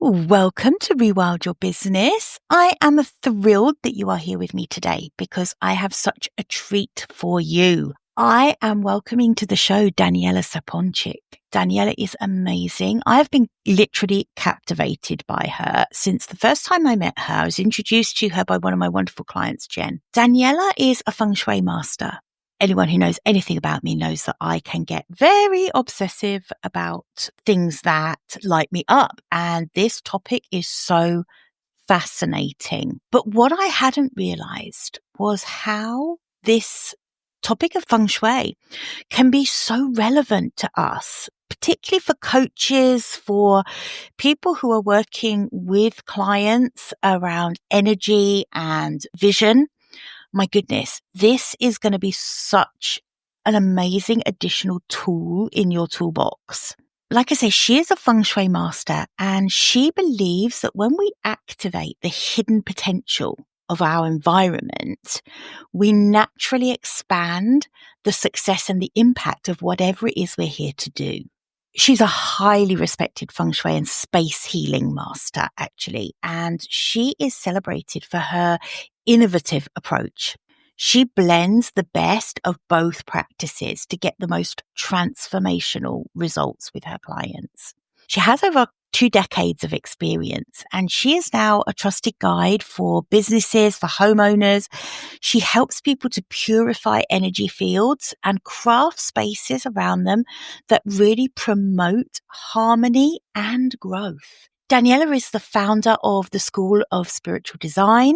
Welcome to Rewild Your Business. I am thrilled that you are here with me today because I have such a treat for you. I am welcoming to the show Danijela Saponjic. Danijela is amazing. I've been literally captivated by her since the first time I met her. I was introduced to her by one of my wonderful clients, Jen. Danijela is a Feng Shui master. Anyone who knows anything about me knows that I can get very obsessive about things that light me up. And this topic is so fascinating. But what I hadn't realized was how this topic of Feng Shui can be so relevant to us, particularly for coaches, for people who are working with clients around energy and vision. My goodness, this is going to be such an amazing additional tool in your toolbox. Like I say, she is a Feng Shui master, and she believes that when we activate the hidden potential of our environment, we naturally expand the success and the impact of whatever it is we're here to do. She's a highly respected Feng Shui and space healing master, actually, and she is celebrated for her innovative approach. She blends the best of both practices to get the most transformational results with her clients. She has over 2 decades of experience, and she is now a trusted guide for businesses, for homeowners. She helps people to purify energy fields and craft spaces around them that really promote harmony and growth. Danijela is the founder of the School of Spiritual Design,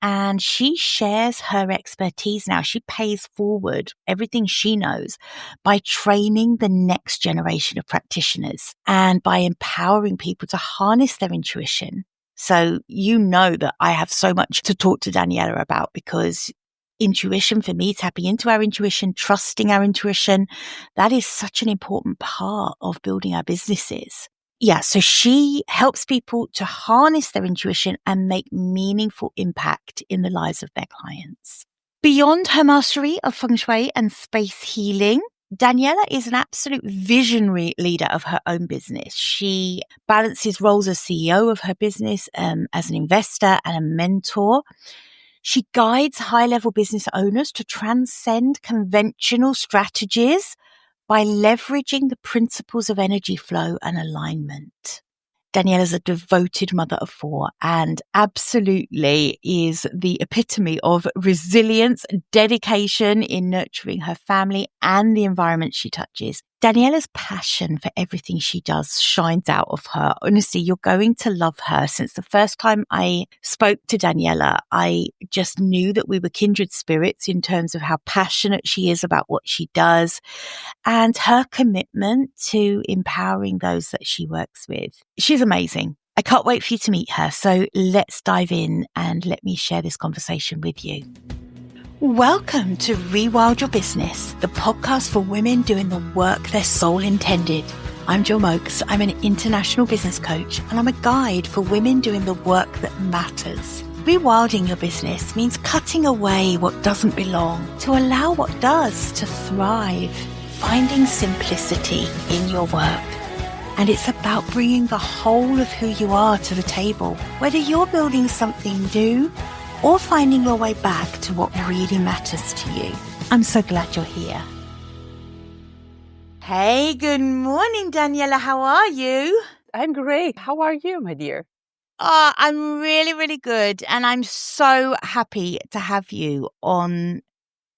and she shares her expertise now. She pays forward everything she knows by training the next generation of practitioners and by empowering people to harness their intuition. So you know that I have so much to talk to Danijela about, because intuition, for me, tapping into our intuition, trusting our intuition, that is such an important part of building our businesses. Yeah, so she helps people to harness their intuition and make meaningful impact in the lives of their clients. Beyond her mastery of Feng Shui and space healing, Danijela is an absolute visionary leader of her own business. She balances roles as CEO of her business, as an investor and a mentor. She guides high-level business owners to transcend conventional strategies by leveraging the principles of energy flow and alignment. Danijela is a devoted mother of 4 and absolutely is the epitome of resilience, dedication in nurturing her family and the environment she touches. Danijela's passion for everything she does shines out of her. Honestly, you're going to love her. Since the first time I spoke to Danijela, I just knew that we were kindred spirits in terms of how passionate she is about what she does and her commitment to empowering those that she works with. She's amazing. I can't wait for you to meet her. So let's dive in and let me share this conversation with you. Welcome to Rewild Your Business, the podcast for women doing the work their soul intended. I'm Jo Mokes. I'm an international business coach, and I'm a guide for women doing the work that matters. Rewilding your business means cutting away what doesn't belong to allow what does to thrive, finding simplicity in your work. And it's about bringing the whole of who you are to the table, whether you're building something new or finding your way back to what really matters to you. I'm so glad you're here. Hey, good morning, Danijela. How are you? I'm great. How are you, my dear? I'm really, really good. And I'm so happy to have you on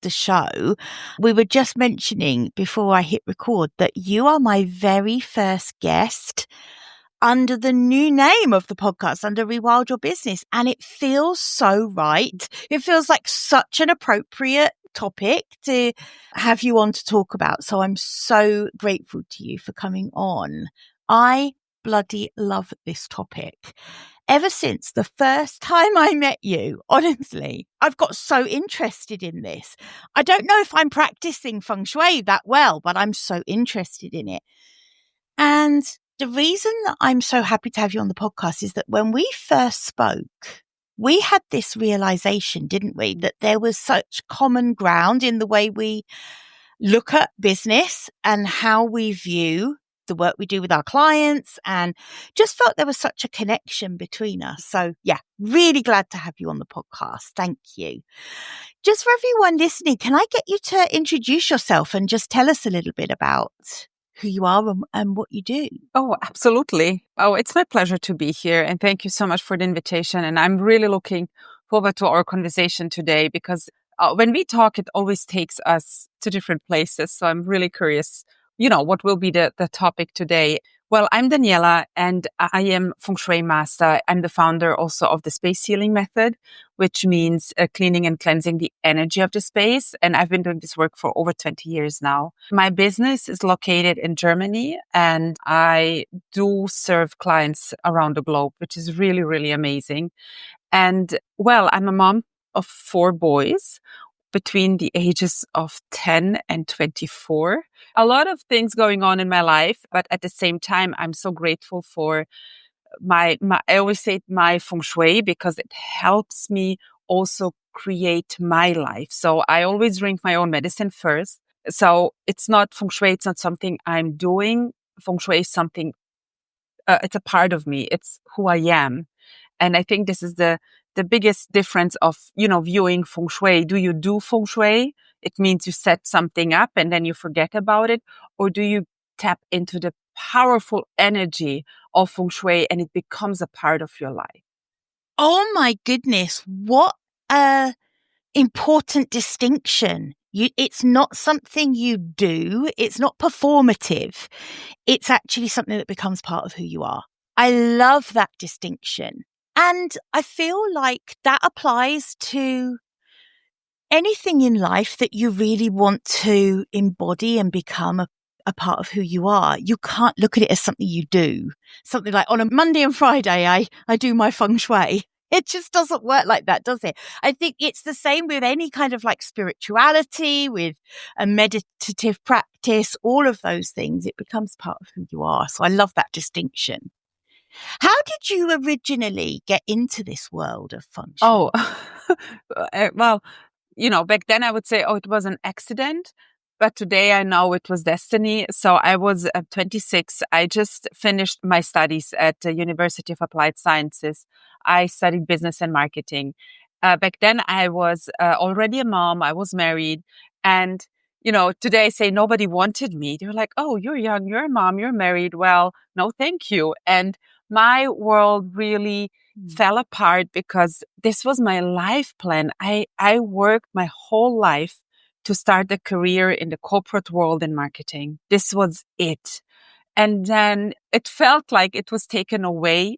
the show. We were just mentioning before I hit record that you are my very first guest under the new name of the podcast, under Rewild Your Business. And it feels so right. It feels like such an appropriate topic to have you on to talk about. So I'm so grateful to you for coming on. I bloody love this topic. Ever since the first time I met you, honestly, I've got so interested in this. I don't know if I'm practicing Feng Shui that well, but I'm so interested in it. And the reason that I'm so happy to have you on the podcast is that when we first spoke, we had this realization, didn't we, that there was such common ground in the way we look at business and how we view the work we do with our clients, and just felt there was such a connection between us. So yeah, really glad to have you on the podcast. Thank you. Just for everyone listening, can I get you to introduce yourself and just tell us a little bit about who you are and what you do? Oh, absolutely. Oh, it's my pleasure to be here. And thank you so much for the invitation. And I'm really looking forward to our conversation today because when we talk, it always takes us to different places. So I'm really curious, what will be the topic today? Well, I'm Danijela and I am Feng Shui master. I'm the founder also of the space healing method, which means cleaning and cleansing the energy of the space. And I've been doing this work for over 20 years now. My business is located in Germany and I do serve clients around the globe, which is really, really amazing. And well, I'm a mom of 4 boys between the ages of 10 and 24. A lot of things going on in my life, but at the same time, I'm so grateful for I always say my Feng Shui because it helps me also create my life. So I always drink my own medicine first. So it's not Feng Shui. It's not something I'm doing. Feng Shui is something, it's a part of me. It's who I am. And I think this is the biggest difference of, viewing Feng Shui. Do you do Feng Shui? It means you set something up and then you forget about it. Or do you tap into the powerful energy of Feng Shui and it becomes a part of your life? Oh my goodness. What a important distinction. It's not something you do. It's not performative. It's actually something that becomes part of who you are. I love that distinction. And I feel like that applies to anything in life that you really want to embody and become a part of who you are. You can't look at it as something you do. Something like on a Monday and Friday, I do my Feng Shui. It just doesn't work like that, does it? I think it's the same with any kind of like spirituality, with a meditative practice, all of those things. It becomes part of who you are. So I love that distinction. How did you originally get into this world of Feng Shui? Oh, well, back then I would say, it was an accident. But today I know it was destiny. So I was 26. I just finished my studies at the University of Applied Sciences. I studied business and marketing. Back then I was already a mom. I was married. And, today I say nobody wanted me. They were like, oh, you're young, you're a mom, you're married. Well, no, thank you. And my world really fell apart because this was my life plan. I worked my whole life to start a career in the corporate world in marketing. This was it. And then it felt like it was taken away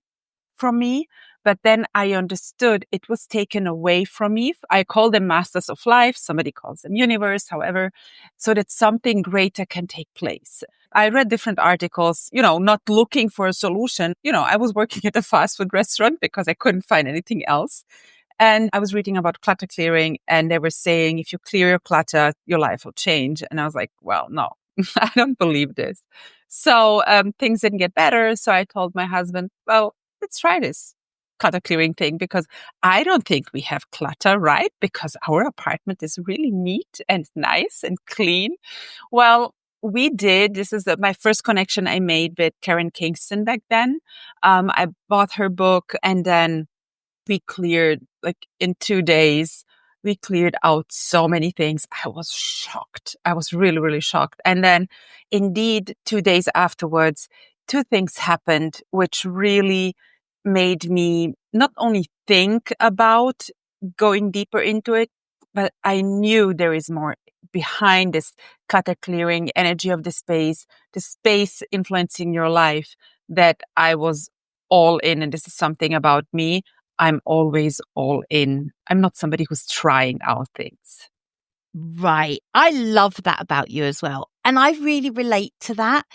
from me. But then I understood it was taken away from me. I call them masters of life. Somebody calls them universe, however, so that something greater can take place. I read different articles, not looking for a solution. I was working at a fast food restaurant because I couldn't find anything else. And I was reading about clutter clearing and they were saying, if you clear your clutter, your life will change. And I was like, well, no, I don't believe this. So things didn't get better. So I told my husband, well, let's try this clutter clearing thing because I don't think we have clutter, right? Because our apartment is really neat and nice and clean. Well, we did. This is my first connection I made with Karen Kingston back then. I bought her book and then we cleared, like in 2 days, we cleared out so many things. I was shocked. I was really, really shocked. And then indeed, 2 days afterwards, 2 things happened, which really made me not only think about going deeper into it, but I knew there is more behind this clutter clearing, energy of the space influencing your life, that I was all in. And this is something about me. I'm always all in. I'm not somebody who's trying out things. Right. I love that about you as well. And I really relate to that.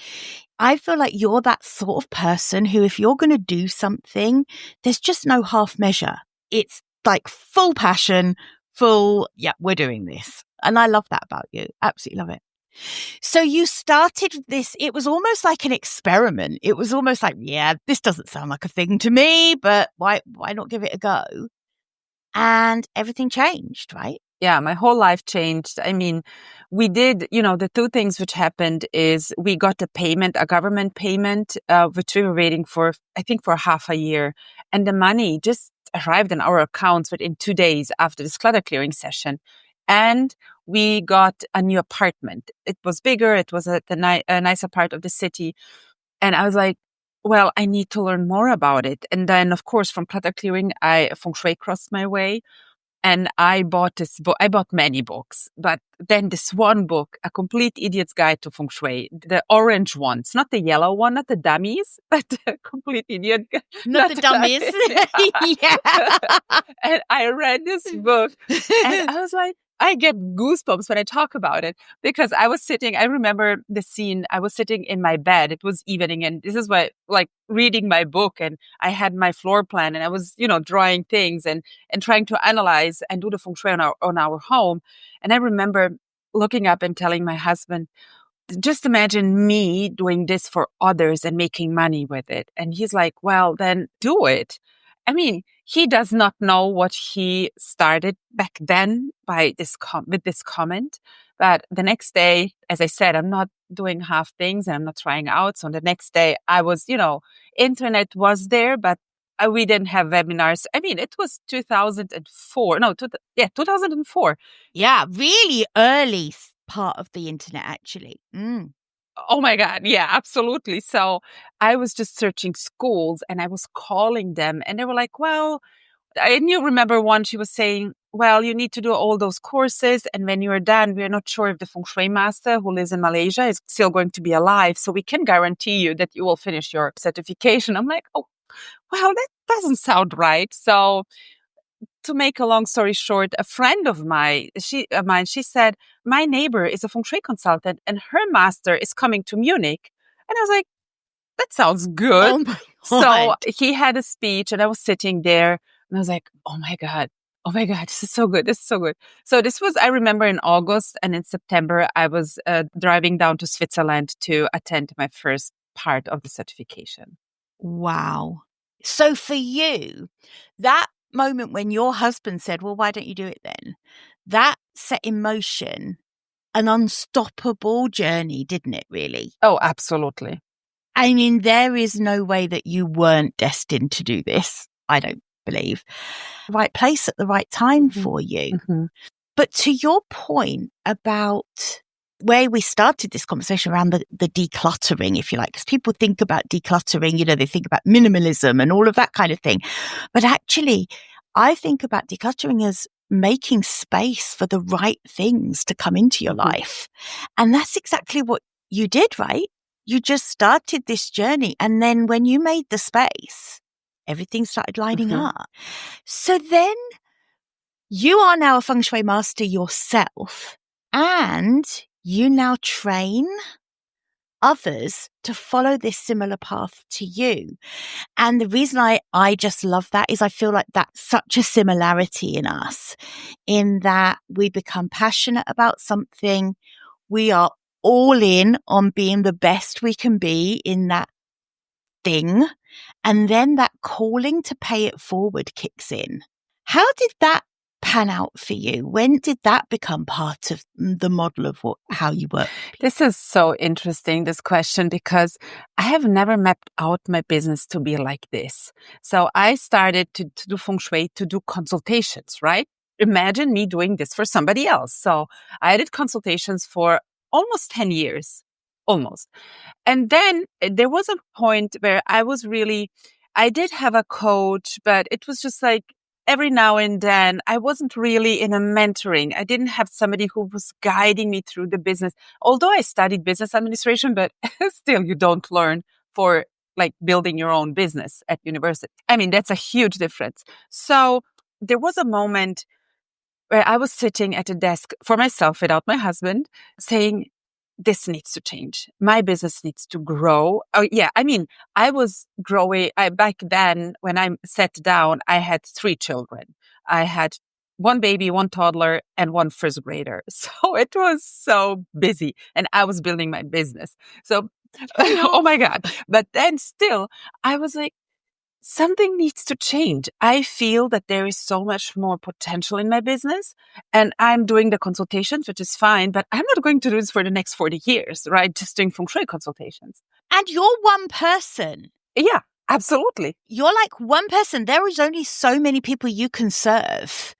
I feel like you're that sort of person who, if you're going to do something, there's just no half measure. It's like full passion, yeah, we're doing this. And I love that about you. Absolutely love it. So you started this, it was almost like an experiment. It was almost like, yeah, this doesn't sound like a thing to me, but why not give it a go? And everything changed, right? Yeah, my whole life changed. I mean, we did, the two things which happened is we got a government payment, which we were waiting for, I think for half a year. And the money just arrived in our accounts within 2 days after this clutter clearing session. And we got a new apartment. It was bigger. It was at a nicer part of the city. And I was like, well, I need to learn more about it. And then, of course, from clutter clearing, Feng Shui crossed my way. And I bought this book. I bought many books, but then this one book, A Complete Idiot's Guide to Feng Shui, the orange ones, not the yellow one, not the dummies, but the Complete Idiot. Not the dummies. Yeah. And I read this book and I was like, I get goosebumps when I talk about it because I remember the scene, I was sitting in my bed. It was evening and this is what, like reading my book, and I had my floor plan and I was, drawing things and trying to analyze and do the feng shui on our home. And I remember looking up and telling my husband, just imagine me doing this for others and making money with it. And he's like, well, then do it. I mean, he does not know what he started back then by with this comment. But the next day, as I said, I'm not doing half things and I'm not trying out. So the next day I was, internet was there, but we didn't have webinars. I mean, it was 2004. No, 2004. Yeah, really early part of the internet, actually. Oh my God. Yeah, absolutely. So I was just searching schools and I was calling them and they were like, well, and you remember one, she was saying, well, you need to do all those courses. And when you're done, we're not sure if the Feng Shui master who lives in Malaysia is still going to be alive. So we can guarantee you that you will finish your certification. I'm like, oh, well, that doesn't sound right. So to make a long story short, a friend of mine, she said, my neighbor is a Feng Shui consultant and her master is coming to Munich. And I was like, that sounds good. Oh my God. So he had a speech and I was sitting there and I was like, oh my God, this is so good. This is so good. So this was, I remember in August, and in September, I was driving down to Switzerland to attend my first part of the certification. Wow. So for you, that moment when your husband said, well, why don't you do it then? That set in motion an unstoppable journey, didn't it, really? Oh, absolutely. I mean, there is no way that you weren't destined to do this, I don't believe. Right place at the right time for you. Mm-hmm. But to your point about where we started this conversation around the decluttering, if you like, because people think about decluttering, they think about minimalism and all of that kind of thing. But actually, I think about decluttering as making space for the right things to come into your life. And that's exactly what you did, right? You just started this journey. And then when you made the space, everything started lining up. So then you are now a Feng Shui master yourself, and you now train others to follow this similar path to you. And the reason I just love that is I feel like that's such a similarity in us, in that we become passionate about something. We are all in on being the best we can be in that thing. And then that calling to pay it forward kicks in. How did that pan out for you? When did that become part of the model of how you work? This is so interesting, this question, because I have never mapped out my business to be like this. So I started to do Feng Shui to do consultations, right? Imagine me doing this for somebody else. So I did consultations for almost 10 years, almost. And then there was a point where I did have a coach, but it was just like, every now and then, I wasn't really in a mentoring. I didn't have somebody who was guiding me through the business. Although I studied business administration, but still you don't learn for like building your own business at university. I mean, that's a huge difference. So there was a moment where I was sitting at a desk for myself without my husband saying, this needs to change. My business needs to grow. Oh, yeah. I mean, I was growing. Back then, when I sat down, I had 3 children. I had 1 baby, 1 toddler, and 1 first grader. So it was so busy, and I was building my business. So, oh my God. But then still, I was like, something needs to change. I feel that there is so much more potential in my business, and I'm doing the consultations, which is fine, but I'm not going to do this for the next 40 years, right? Just doing Feng Shui consultations. And you're one person. Yeah, absolutely. You're like one person. There is only so many people you can serve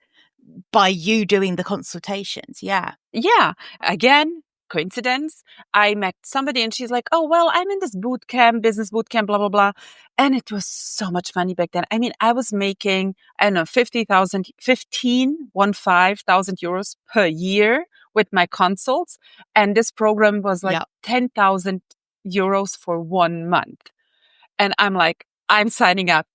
by you doing the consultations. Yeah. Yeah. Again, coincidence. I met somebody and she's like, oh, well, I'm in this boot camp, business boot camp, blah, blah, blah. And it was so much money back then. I mean, I was making, I don't know, 15,000 euros per year with my consults. And this program was like 10,000 euros for 1 month. And I'm like, I'm signing up.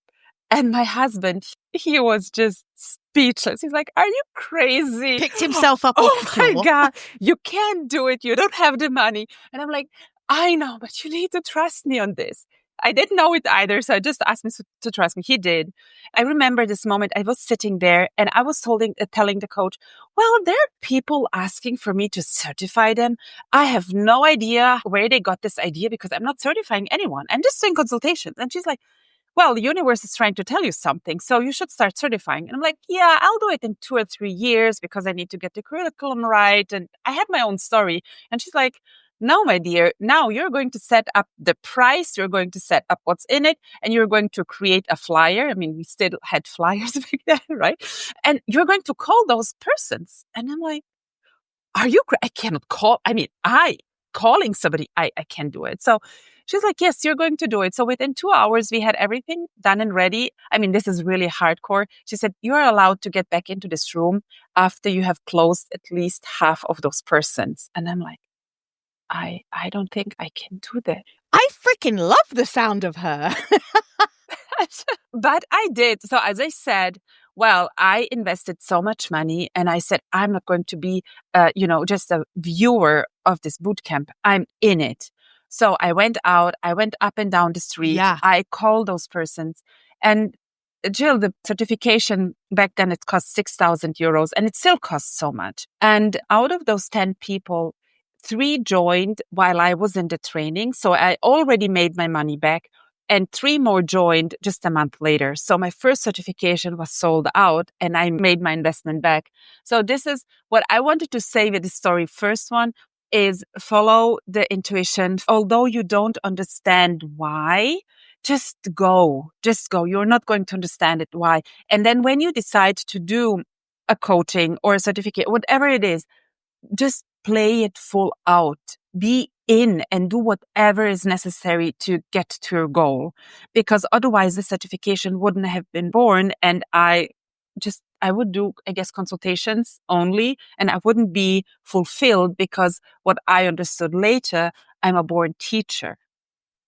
And my husband, he was just speechless. He's like, are you crazy? Picked himself up off the floor. Oh my God, you can't do it. You don't have the money. And I'm like, I know, but you need to trust me on this. I didn't know it either. So I just asked him to trust me. He did. I remember this moment. I was sitting there and I was telling the coach, well, there are people asking for me to certify them. I have no idea where they got this idea because I'm not certifying anyone. I'm just doing consultations. And she's like, well, the universe is trying to tell you something, so you should start certifying. And I'm like, yeah, I'll do it in 2 or 3 years because I need to get the curriculum right. And I had my own story. And she's like, no, my dear, now you're going to set up the price, you're going to set up what's in it, and you're going to create a flyer. I mean, we still had flyers back then, right? And you're going to call those persons. And I'm like, are you, I cannot call, calling somebody, I can't do it. So she's like, yes, you're going to do it. So within 2 hours, we had everything done and ready. I mean, this is really hardcore. She said, you're allowed to get back into this room after you have closed at least half of those persons. And I'm like, I don't think I can do that. I freaking love the sound of her. But I did. So as I said, well, I invested so much money and I said, I'm not going to be, just a viewer of this boot camp. I'm in it. So I went out, I went up and down the street. Yeah. I called those persons. And Jill, the certification back then, it cost 6,000 euros and it still costs so much. And out of those 10 people, 3 joined while I was in the training. So I already made my money back. And 3 more joined just a month later. So my first certification was sold out and I made my investment back. So this is what I wanted to say with the story. First one is follow the intuition. Although you don't understand why, just go. Just go. You're not going to understand it why. And then when you decide to do a coaching or a certificate, whatever it is, just play it full out. Be in and do whatever is necessary to get to your goal, because otherwise the certification wouldn't have been born. And I would do, I guess, consultations only, and I wouldn't be fulfilled because what I understood later, I'm a born teacher.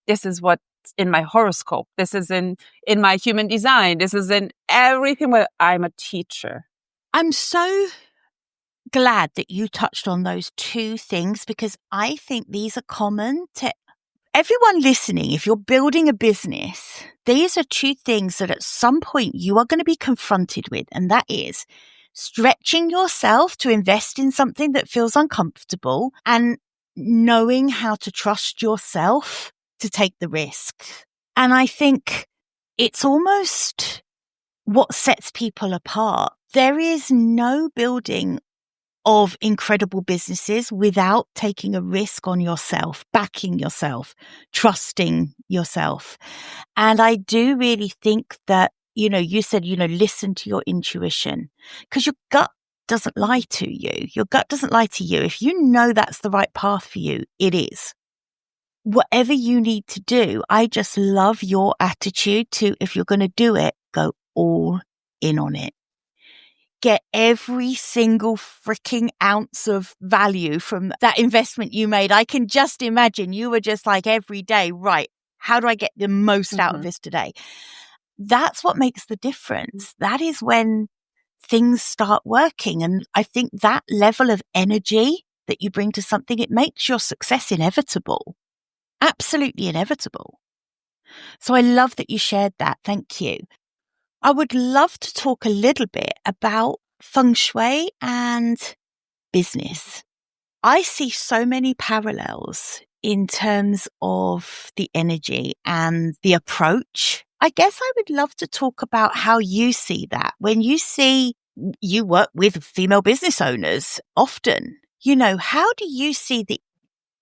This is what's in my horoscope. This is in my human design. This is in everything where I'm a teacher. I'm so glad that you touched on those 2 things because I think these are common to everyone listening. If you're building a business, these are 2 things that at some point you are going to be confronted with, and that is stretching yourself to invest in something that feels uncomfortable and knowing how to trust yourself to take the risk. And I think it's almost what sets people apart. There is no building of incredible businesses without taking a risk on yourself, backing yourself, trusting yourself. And I do really think that, you said, listen to your intuition because your gut doesn't lie to you. Your gut doesn't lie to you. If you know that's the right path for you, it is. Whatever you need to do, I just love your attitude to, if you're going to do it, go all in on it. Get every single freaking ounce of value from that investment you made. I can just imagine you were just like every day, right, how do I get the most out of this today? That's what makes the difference. That is when things start working. And I think that level of energy that you bring to something, it makes your success inevitable. Absolutely inevitable. So I love that you shared that. Thank you. I would love to talk a little bit about Feng Shui and business. I see so many parallels in terms of the energy and the approach I guess I would love to talk about how you see that. When you work with female business owners often, how do you see the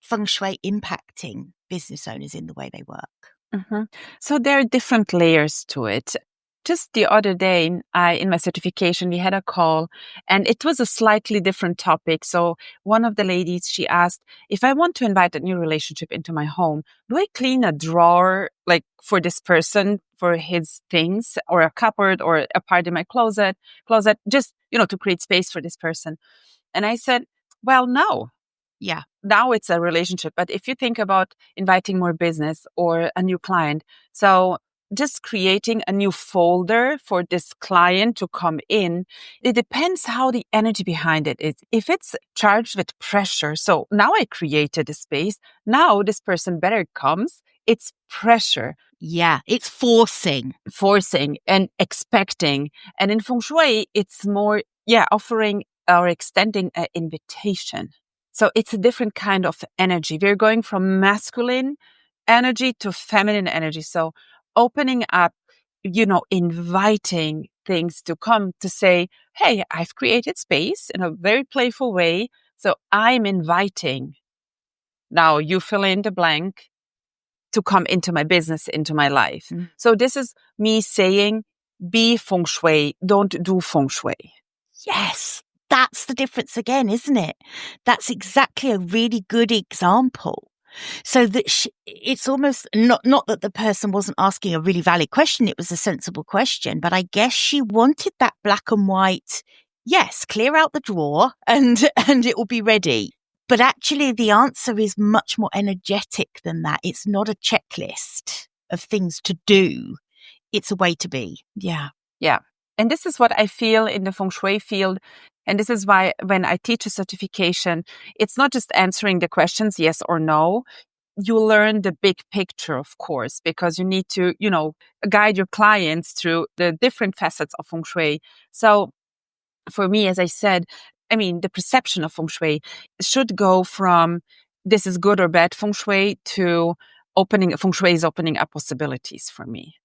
Feng Shui impacting business owners in the way they work? So there are different layers to it. Just the other day, in my certification, we had a call and it was a slightly different topic. So one of the ladies, she asked, if I want to invite a new relationship into my home, do I clean a drawer like for this person, for his things, or a cupboard or a part in my closet, just, to create space for this person? And I said, well, no. Yeah. Now it's a relationship. But if you think about inviting more business or a new client, so just creating a new folder for this client to come in, it depends how the energy behind it is. If it's charged with pressure, so now I created a space, now this person better comes, it's pressure. Yeah, it's forcing And expecting. And in Feng Shui, it's more, offering or extending an invitation. So it's a different kind of energy. We're going from masculine energy to feminine energy. So opening up, inviting things to come to say, hey, I've created space in a very playful way. So I'm inviting. Now you fill in the blank to come into my business, into my life. So this is me saying, be Feng Shui, don't do Feng Shui. Yes. That's the difference again, isn't it? That's exactly a really good example. So that it's almost not that the person wasn't asking a really valid question. It was a sensible question, but I guess she wanted that black and white. Yes, clear out the drawer and it will be ready. But actually the answer is much more energetic than that. It's not a checklist of things to do. It's a way to be. Yeah. Yeah. And this is what I feel in the Feng Shui field. And this is why when I teach a certification, it's not just answering the questions, yes or no. You learn the big picture, of course, because you need to, guide your clients through the different facets of Feng Shui. So for me, as I said, the perception of Feng Shui should go from this is good or bad Feng Shui to Feng Shui is opening up possibilities for me.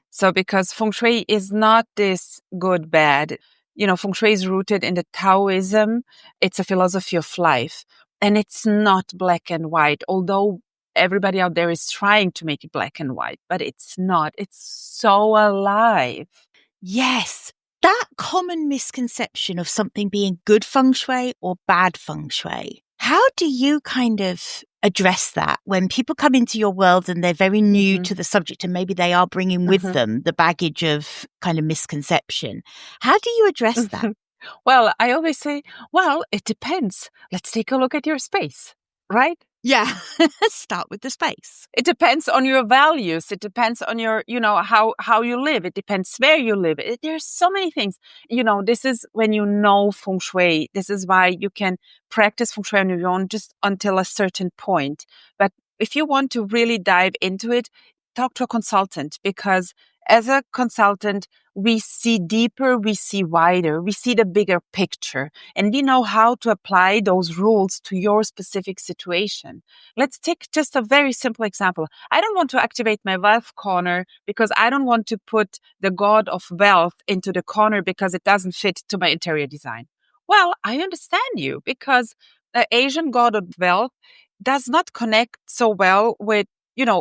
So because Feng Shui is not this good, bad, Feng Shui is rooted in the Taoism. It's a philosophy of life and it's not black and white, although everybody out there is trying to make it black and white, but it's not. It's so alive. Yes. That common misconception of something being good Feng Shui or bad Feng Shui. How do you kind of address that when people come into your world and they're very new to the subject and maybe they are bringing with them the baggage of kind of misconception? How do you address that? Well, I always say, it depends. Let's take a look at your space, right? Yeah. Start with the space. It depends on your values. It depends on your, how you live. It depends where you live. There's so many things. This is when you know Feng Shui. This is why you can practice Feng Shui on your own just until a certain point. But if you want to really dive into it, talk to a consultant, because as a consultant, we see deeper, we see wider, we see the bigger picture, and we know how to apply those rules to your specific situation. Let's take just a very simple example. I don't want to activate my wealth corner because I don't want to put the god of wealth into the corner because it doesn't fit to my interior design. Well, I understand you, because the Asian god of wealth does not connect so well with,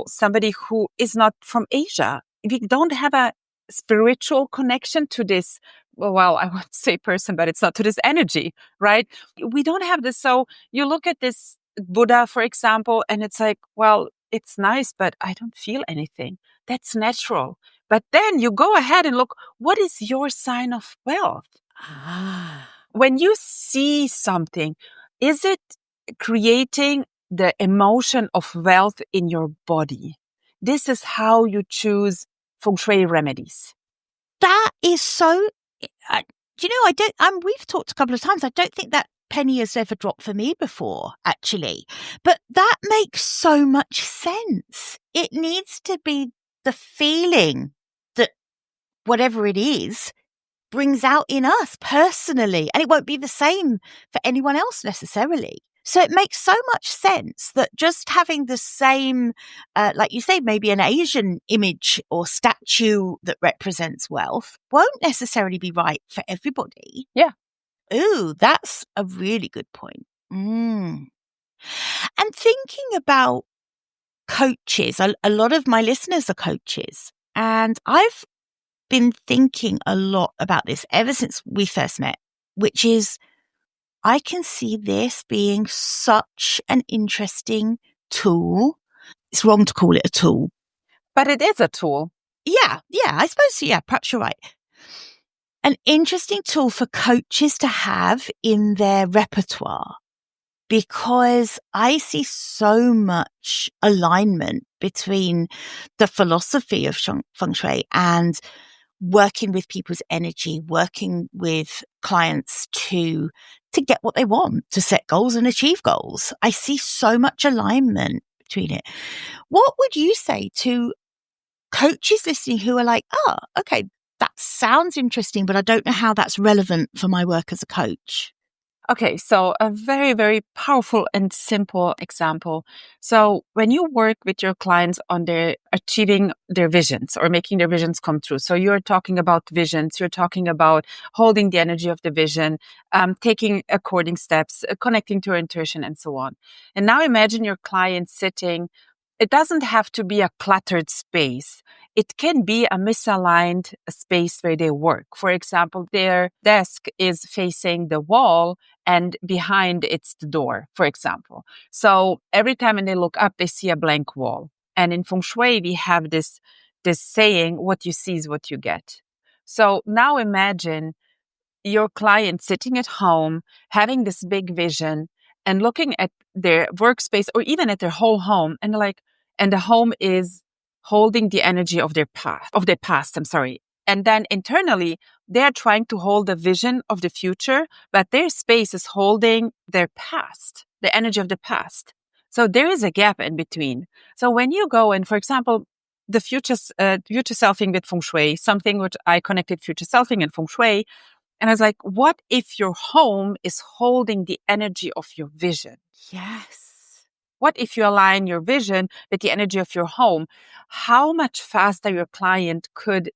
somebody who is not from Asia. We don't have a spiritual connection to this, well, I won't say person, but it's not to this energy, right? We don't have this. So you look at this Buddha, for example, and it's like, well, it's nice, but I don't feel anything. That's natural. But then you go ahead and look, what is your sign of wealth? When you see something, is it creating the emotion of wealth in your body? This is how you choose Feng Shui remedies. That is so, we've talked a couple of times. I don't think that penny has ever dropped for me before, actually. But that makes so much sense. It needs to be the feeling that whatever it is brings out in us personally. And it won't be the same for anyone else necessarily. So it makes so much sense that just having the same, like you say, maybe an Asian image or statue that represents wealth won't necessarily be right for everybody. Yeah. Ooh, that's a really good point. And thinking about coaches, a lot of my listeners are coaches, and I've been thinking a lot about this ever since we first met, which is I can see this being such an interesting tool. It's wrong to call it a tool. But it is a tool. Yeah, I suppose so. Yeah, perhaps you're right. An interesting tool for coaches to have in their repertoire, because I see so much alignment between the philosophy of Feng Shui and working with people's energy, working with clients to get what they want, to set goals and achieve goals. I see so much alignment between it. What would you say to coaches listening who are like, oh, okay, that sounds interesting, but I don't know how that's relevant for my work as a coach? Okay, so a very, very powerful and simple example. So when you work with your clients on their achieving their visions or making their visions come true, so you're talking about visions, you're talking about holding the energy of the vision, taking according steps, connecting to your intuition, and so on. And now imagine your client sitting. It doesn't have to be a cluttered space. It can be a misaligned space where they work. For example, their desk is facing the wall and behind it's the door, for example. So every time when they look up, they see a blank wall. And in Feng Shui, we have this saying, what you see is what you get. So now imagine your client sitting at home, having this big vision and looking at their workspace or even at their whole home and the home is holding the energy of their past, I'm sorry. And then internally, they're trying to hold the vision of the future, but their space is holding their past, the energy of the past. So there is a gap in between. So when you go and, for example, the future selfing with Feng Shui, something which I connected future selfing and Feng Shui, and I was like, what if your home is holding the energy of your vision? Yes. What if you align your vision with the energy of your home? How much faster your client could,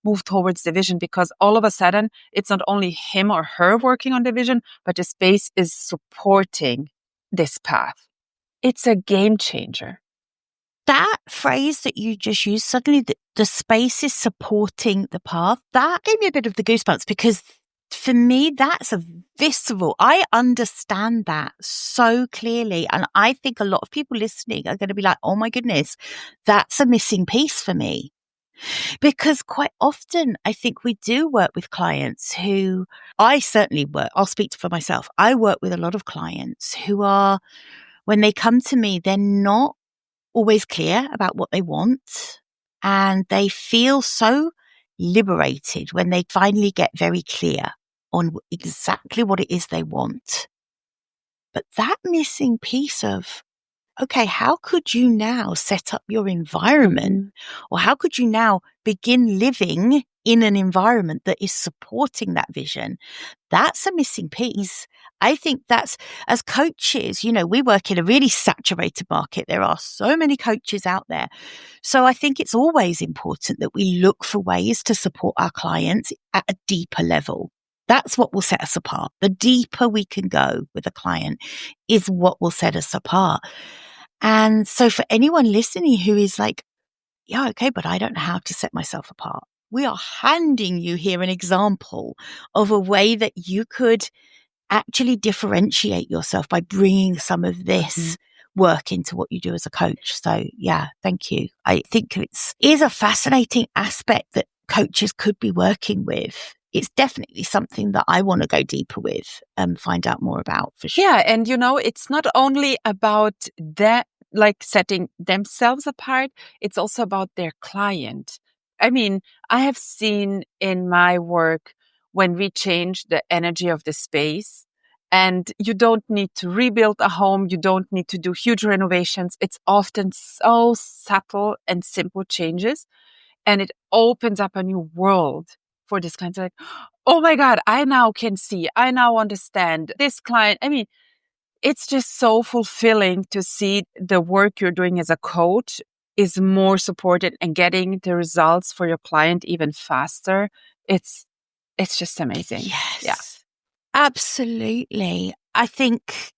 move towards the vision, because all of a sudden it's not only him or her working on the vision, but the space is supporting this path. It's a game changer. That phrase that you just used, suddenly the space is supporting the path, that gave me a bit of the goosebumps, because for me, that's a visceral. I understand that so clearly. And I think a lot of people listening are going to be like, oh my goodness, that's a missing piece for me. Because quite often I think we do work with clients who I certainly work. I'll speak for myself. I work with a lot of clients who are, when they come to me, they're not always clear about what they want. And they feel so liberated when they finally get very clear on exactly what it is they want. But that missing piece of, okay, how could you now set up your environment? Or how could you now begin living in an environment that is supporting that vision? That's a missing piece. I think that's, as coaches, we work in a really saturated market. There are so many coaches out there. So I think it's always important that we look for ways to support our clients at a deeper level. That's what will set us apart. The deeper we can go with a client is what will set us apart. And so for anyone listening who is like, yeah, okay, but I don't know how to set myself apart, we are handing you here an example of a way that you could actually differentiate yourself by bringing some of this work into what you do as a coach. So yeah, thank you. I think it is a fascinating aspect that coaches could be working with. It's definitely something that I want to go deeper with and find out more about, for sure. Yeah. And it's not only about that, like setting themselves apart. It's also about their client. I mean, I have seen in my work when we change the energy of the space, and you don't need to rebuild a home. You don't need to do huge renovations. It's often so subtle and simple changes, and it opens up a new world for this kind of like, oh my God, I now can see, I now understand this client. I mean, it's just so fulfilling to see the work you're doing as a coach is more supported and getting the results for your client even faster. It's just amazing. Yes. Yeah. Absolutely. I think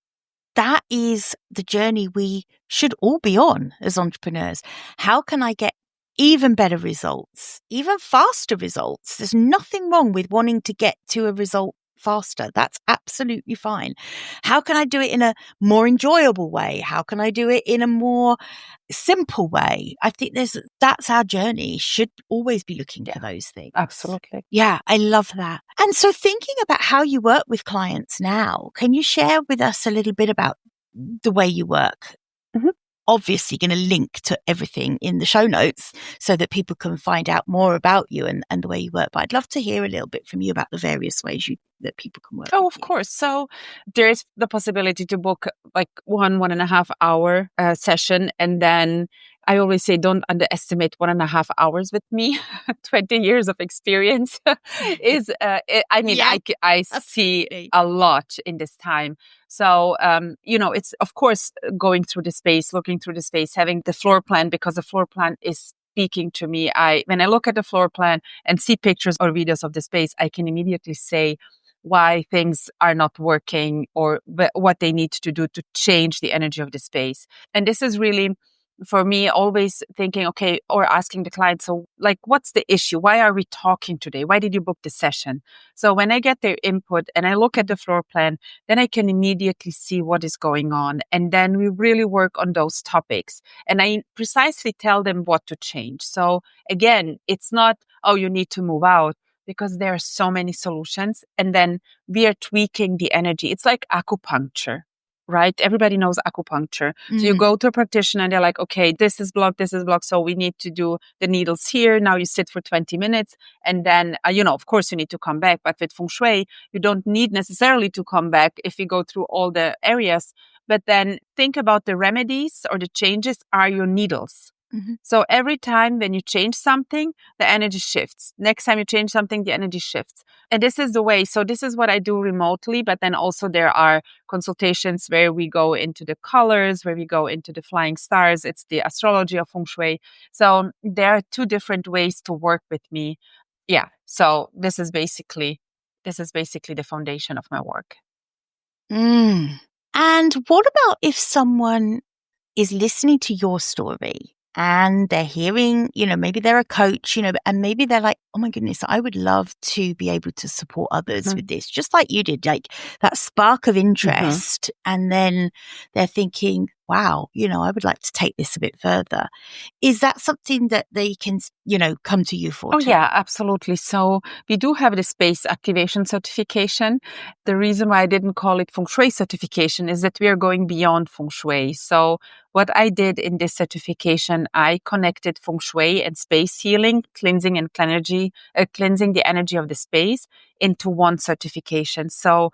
that is the journey we should all be on as entrepreneurs. How can I get even better results, even faster results? There's nothing wrong with wanting to get to a result faster. That's absolutely fine. How can I do it in a more enjoyable way? How can I do it in a more simple way? I think that's our journey. Should always be looking for those things. Absolutely. Yeah, I love that. And so thinking about how you work with clients now, can you share with us a little bit about the way you work? Mhm. Obviously going to link to everything in the show notes so that people can find out more about you and the way you work. But I'd love to hear a little bit from you about the various ways that people can work. Oh, with of you. course. So there's the possibility to book like 1.5 hour session. And then I always say, don't underestimate 1.5 hours with me. 20 years of experience is, Yeah, I see a lot in this time. So, it's of course going through the space, looking through the space, having the floor plan, because the floor plan is speaking to me. When I look at the floor plan and see pictures or videos of the space, I can immediately say why things are not working or what they need to do to change the energy of the space. And this is really, for me, always thinking, okay, or asking the client, so like, what's the issue? Why are we talking today? Why did you book the session? So when I get their input and I look at the floor plan, then I can immediately see what is going on. And then we really work on those topics. And I precisely tell them what to change. So again, it's not, oh, you need to move out, because there are so many solutions. And then we are tweaking the energy. It's like acupuncture, right? Everybody knows acupuncture. So you go to a practitioner and they're like, okay, this is blocked. So we need to do the needles here. Now you sit for 20 minutes. And then, of course you need to come back. But with Feng Shui, you don't need necessarily to come back if you go through all the areas. But then think about the remedies or the changes are your needles. Mm-hmm. So every time when you change something, the energy shifts. Next time you change something, the energy shifts. And this is the way. So this is what I do remotely. But then also there are consultations where we go into the colors, where we go into the flying stars. It's the astrology of Feng Shui. So there are 2 different ways to work with me. Yeah. So this is basically the foundation of my work. And what about if someone is listening to your story and they're hearing, maybe they're a coach, and maybe they're like, oh my goodness, I would love to be able to support others with this, just like you did, like that spark of interest. And then they're thinking, wow, I would like to take this a bit further. Is that something that they can, come to you for? Oh, yeah, absolutely. So we do have the space activation certification. The reason why I didn't call it Feng Shui certification is that we are going beyond Feng Shui. So what I did in this certification, I connected Feng Shui and space healing, cleansing the energy of the space into one certification. So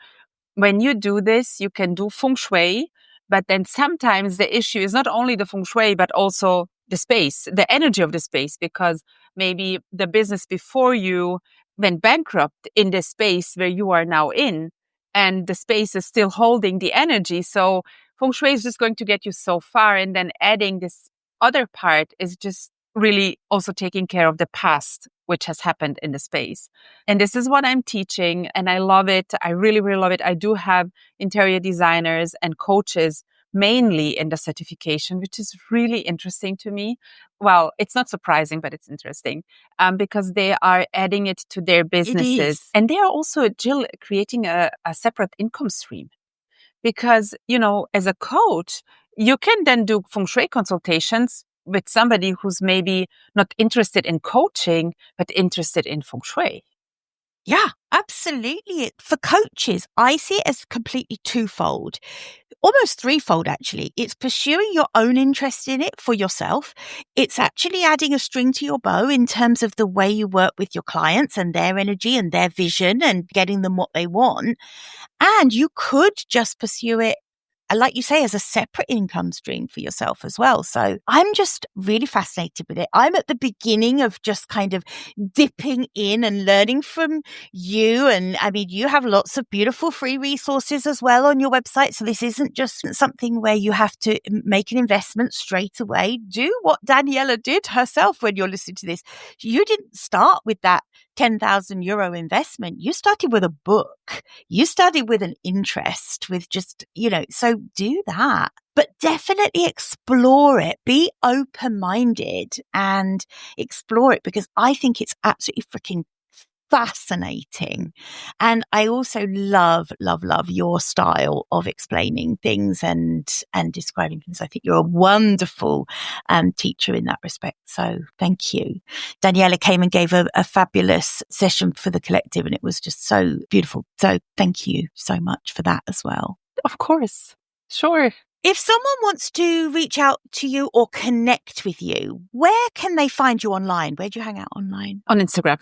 when you do this, you can do Feng Shui, but then sometimes the issue is not only the Feng Shui, but also the space, the energy of the space, because maybe the business before you went bankrupt in the space where you are now in, and the space is still holding the energy. So Feng Shui is just going to get you so far. And then adding this other part is just really also taking care of the past, which has happened in the space. And this is what I'm teaching, and I love it. I really, really love it. I do have interior designers and coaches mainly in the certification, which is really interesting to me. Well, it's not surprising, but it's interesting because they are adding it to their businesses. And they are also, Jill, creating a separate income stream. Because, as a coach, you can then do Feng Shui consultations with somebody who's maybe not interested in coaching, but interested in Feng Shui. Yeah, absolutely. For coaches, I see it as completely twofold, almost threefold, actually. It's pursuing your own interest in it for yourself. It's actually adding a string to your bow in terms of the way you work with your clients and their energy and their vision and getting them what they want. And you could just pursue it like you say, as a separate income stream for yourself as well. So I'm just really fascinated with it. I'm at the beginning of just kind of dipping in and learning from you. And I mean, you have lots of beautiful free resources as well on your website. So this isn't just something where you have to make an investment straight away. Do what Danijela did herself when you're listening to this. You didn't start with that 10,000 euro investment. You started with a book. You started with an interest, with just, so do that. But definitely explore it. Be open-minded and explore it, because I think it's absolutely freaking fascinating. And I also love your style of explaining things and describing things. I think you're a wonderful teacher in that respect. So thank you. Danijela came and gave a fabulous session for the collective, and it was just so beautiful. So thank you so much for that as well. Of course. Sure. If someone wants to reach out to you or connect with you, where can they find you online? Where do you hang out online? On Instagram.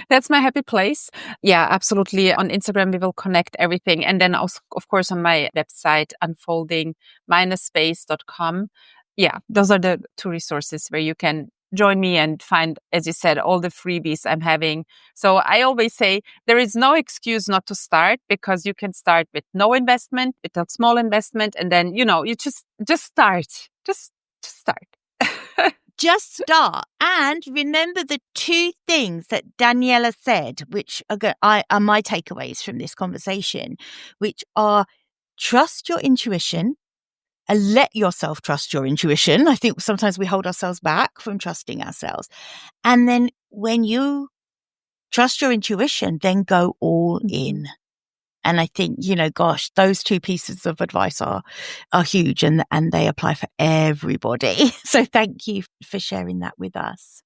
That's my happy place. Yeah, absolutely. On Instagram, we will connect everything. And then also, of course, on my website, unfolding-space.com. Yeah, those are the two resources where you can join me and find, as you said, all the freebies I'm having. So I always say there is no excuse not to start, because you can start with no investment, with a small investment, and then, you just start. Just start. Just start. And remember the two things that Danijela said, which are my takeaways from this conversation, which are trust your intuition. And let yourself trust your intuition. I think sometimes we hold ourselves back from trusting ourselves. And then when you trust your intuition, then go all in. And I think, gosh, those two pieces of advice are huge, and they apply for everybody. So thank you for sharing that with us.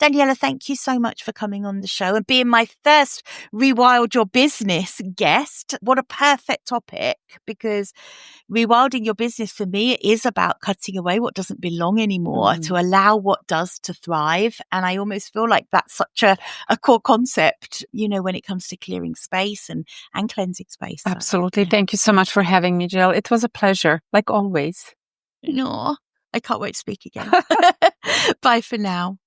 Danijela, thank you so much for coming on the show and being my first Rewild Your Business guest. What a perfect topic, because rewilding your business for me is about cutting away what doesn't belong anymore to allow what does to thrive. And I almost feel like that's such a core concept, when it comes to clearing space and cleansing space. Absolutely. Thank you so much for having me, Jill. It was a pleasure, like always. No, I can't wait to speak again. Bye for now.